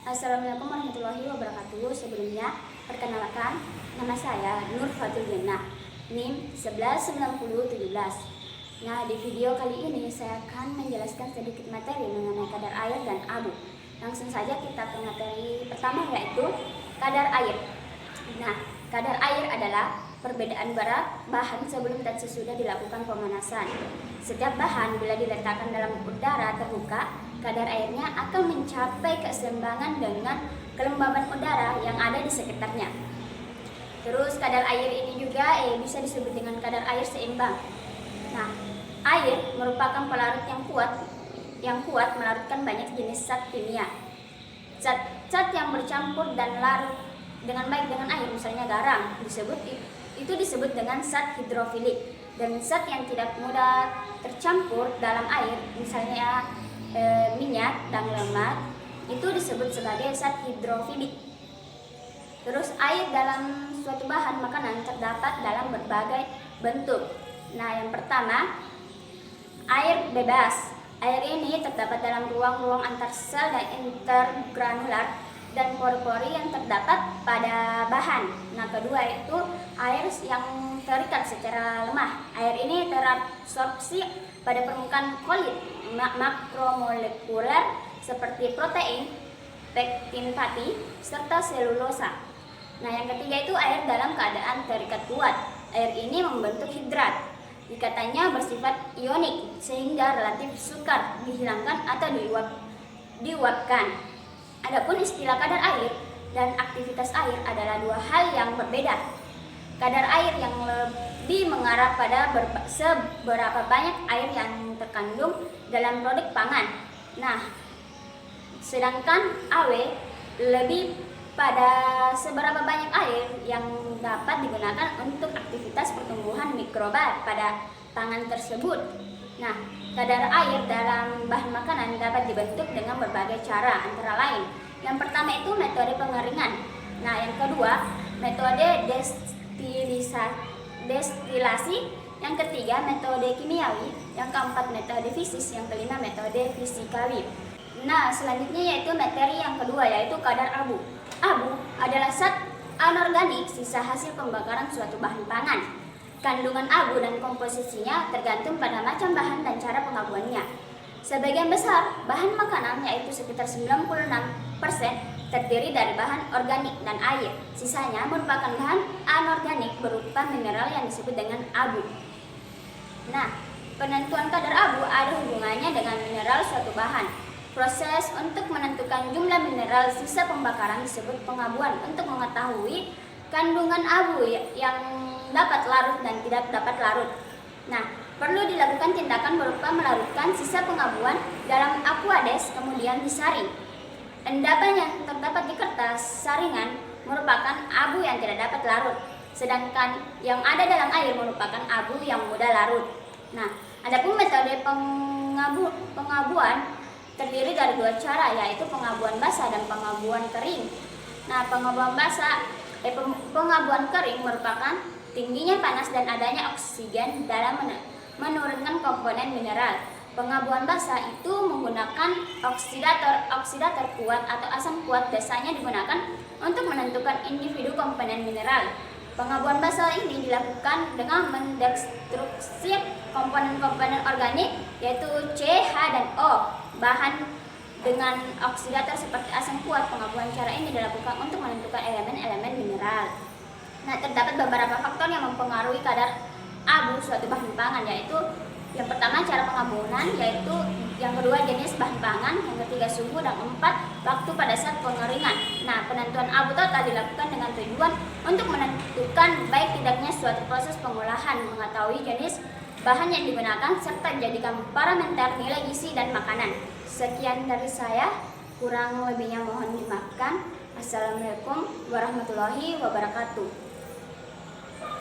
Assalamualaikum warahmatullahi wabarakatuh. Sebelumnya, perkenalkan, nama saya Nur Fatul Jannah, NIM 119017. Nah, di video kali ini saya akan menjelaskan sedikit materi mengenai kadar air dan abu. Langsung saja kita ke materi pertama, yaitu kadar air. Nah, kadar air adalah perbedaan berat bahan sebelum dan sesudah dilakukan pemanasan. Setiap bahan bila diletakkan dalam udara terbuka, kadar airnya akan mencapai keseimbangan dengan kelembaban udara yang ada di sekitarnya. Terus kadar air ini juga bisa disebut dengan kadar air seimbang. Nah, air merupakan pelarut yang kuat melarutkan banyak jenis zat kimia. Zat yang bercampur dan larut dengan baik dengan air, misalnya garam, disebut dengan zat hidrofilik. Dan zat yang tidak mudah tercampur dalam air, misalnya minyak dan lemak, itu disebut sebagai zat hidrofibik. Terus air dalam suatu bahan makanan terdapat dalam berbagai bentuk. Nah, yang pertama, air bebas. Air ini terdapat dalam ruang-ruang antar sel dan intergranular dan pori-pori yang terdapat pada bahan. Nah, kedua itu air yang terikat secara lemah. Air ini terabsorpsi pada permukaan kulit makromolekuler seperti protein, pektin fatty, serta selulosa. Nah, yang ketiga itu air dalam keadaan terikat kuat. Air ini membentuk hidrat. Ikatannya bersifat ionik sehingga relatif sukar dihilangkan atau diuapkan. Adapun istilah kadar air dan aktivitas air adalah dua hal yang berbeda. Kadar air yang lebih mengarah pada seberapa banyak air yang terkandung dalam produk pangan. Nah, sedangkan AW lebih pada seberapa banyak air yang dapat digunakan untuk aktivitas pertumbuhan mikroba pada pangan tersebut. Nah, kadar air dalam bahan makanan dapat dibentuk dengan berbagai cara, antara lain. Yang pertama itu metode pengeringan. Nah, yang kedua metode destilasi. Yang ketiga metode kimiawi. Yang keempat metode fisis. Yang kelima metode fisikawi. Nah, selanjutnya yaitu materi yang kedua, yaitu kadar abu. Abu adalah zat anorganik sisa hasil pembakaran suatu bahan pangan. Kandungan abu dan komposisinya tergantung pada macam bahan dan cara pengabuannya. Sebagian besar bahan makanan, yaitu sekitar 96%, terdiri dari bahan organik dan air. Sisanya merupakan bahan anorganik berupa mineral yang disebut dengan abu. Nah, penentuan kadar abu ada hubungannya dengan mineral suatu bahan. Proses untuk menentukan jumlah mineral sisa pembakaran disebut pengabuan untuk mengetahui kandungan abu yang dapat larut dan tidak dapat larut. Nah, perlu dilakukan tindakan berupa melarutkan sisa pengabuan dalam aquades kemudian disaring. Endapan yang terdapat di kertas saringan merupakan abu yang tidak dapat larut, sedangkan yang ada dalam air merupakan abu yang mudah larut. Nah, adapun metode pengabuan terdiri dari dua cara, yaitu pengabuan basah dan pengabuan kering. Nah, pengabuan kering merupakan tingginya panas dan adanya oksigen dalam menurunkan komponen mineral. Pengabuan basah itu menggunakan oksidator kuat atau asam kuat, biasanya digunakan untuk menentukan individu komponen mineral. Pengabuan basah ini dilakukan dengan mendestruksi komponen-komponen organik, yaitu C, H, dan O. Bahan dengan oksidator seperti asam kuat. Pengabuan cara ini dilakukan untuk menentukan elemen-elemen mineral. Nah, terdapat beberapa faktor yang mempengaruhi kadar abu suatu bahan pangan, yaitu yang pertama cara pengabuan, yaitu yang kedua jenis bahan pangan, yang ketiga suhu, dan empat waktu pada saat pengeringan. Nah, penentuan abu total dilakukan dengan tujuan untuk menentukan baik tidaknya suatu proses pengolahan, mengetahui jenis bahan yang digunakan, serta jadikan parameter nilai gizi dan makanan. Sekian dari saya, kurang lebihnya mohon dimaafkan. Assalamualaikum warahmatullahi wabarakatuh.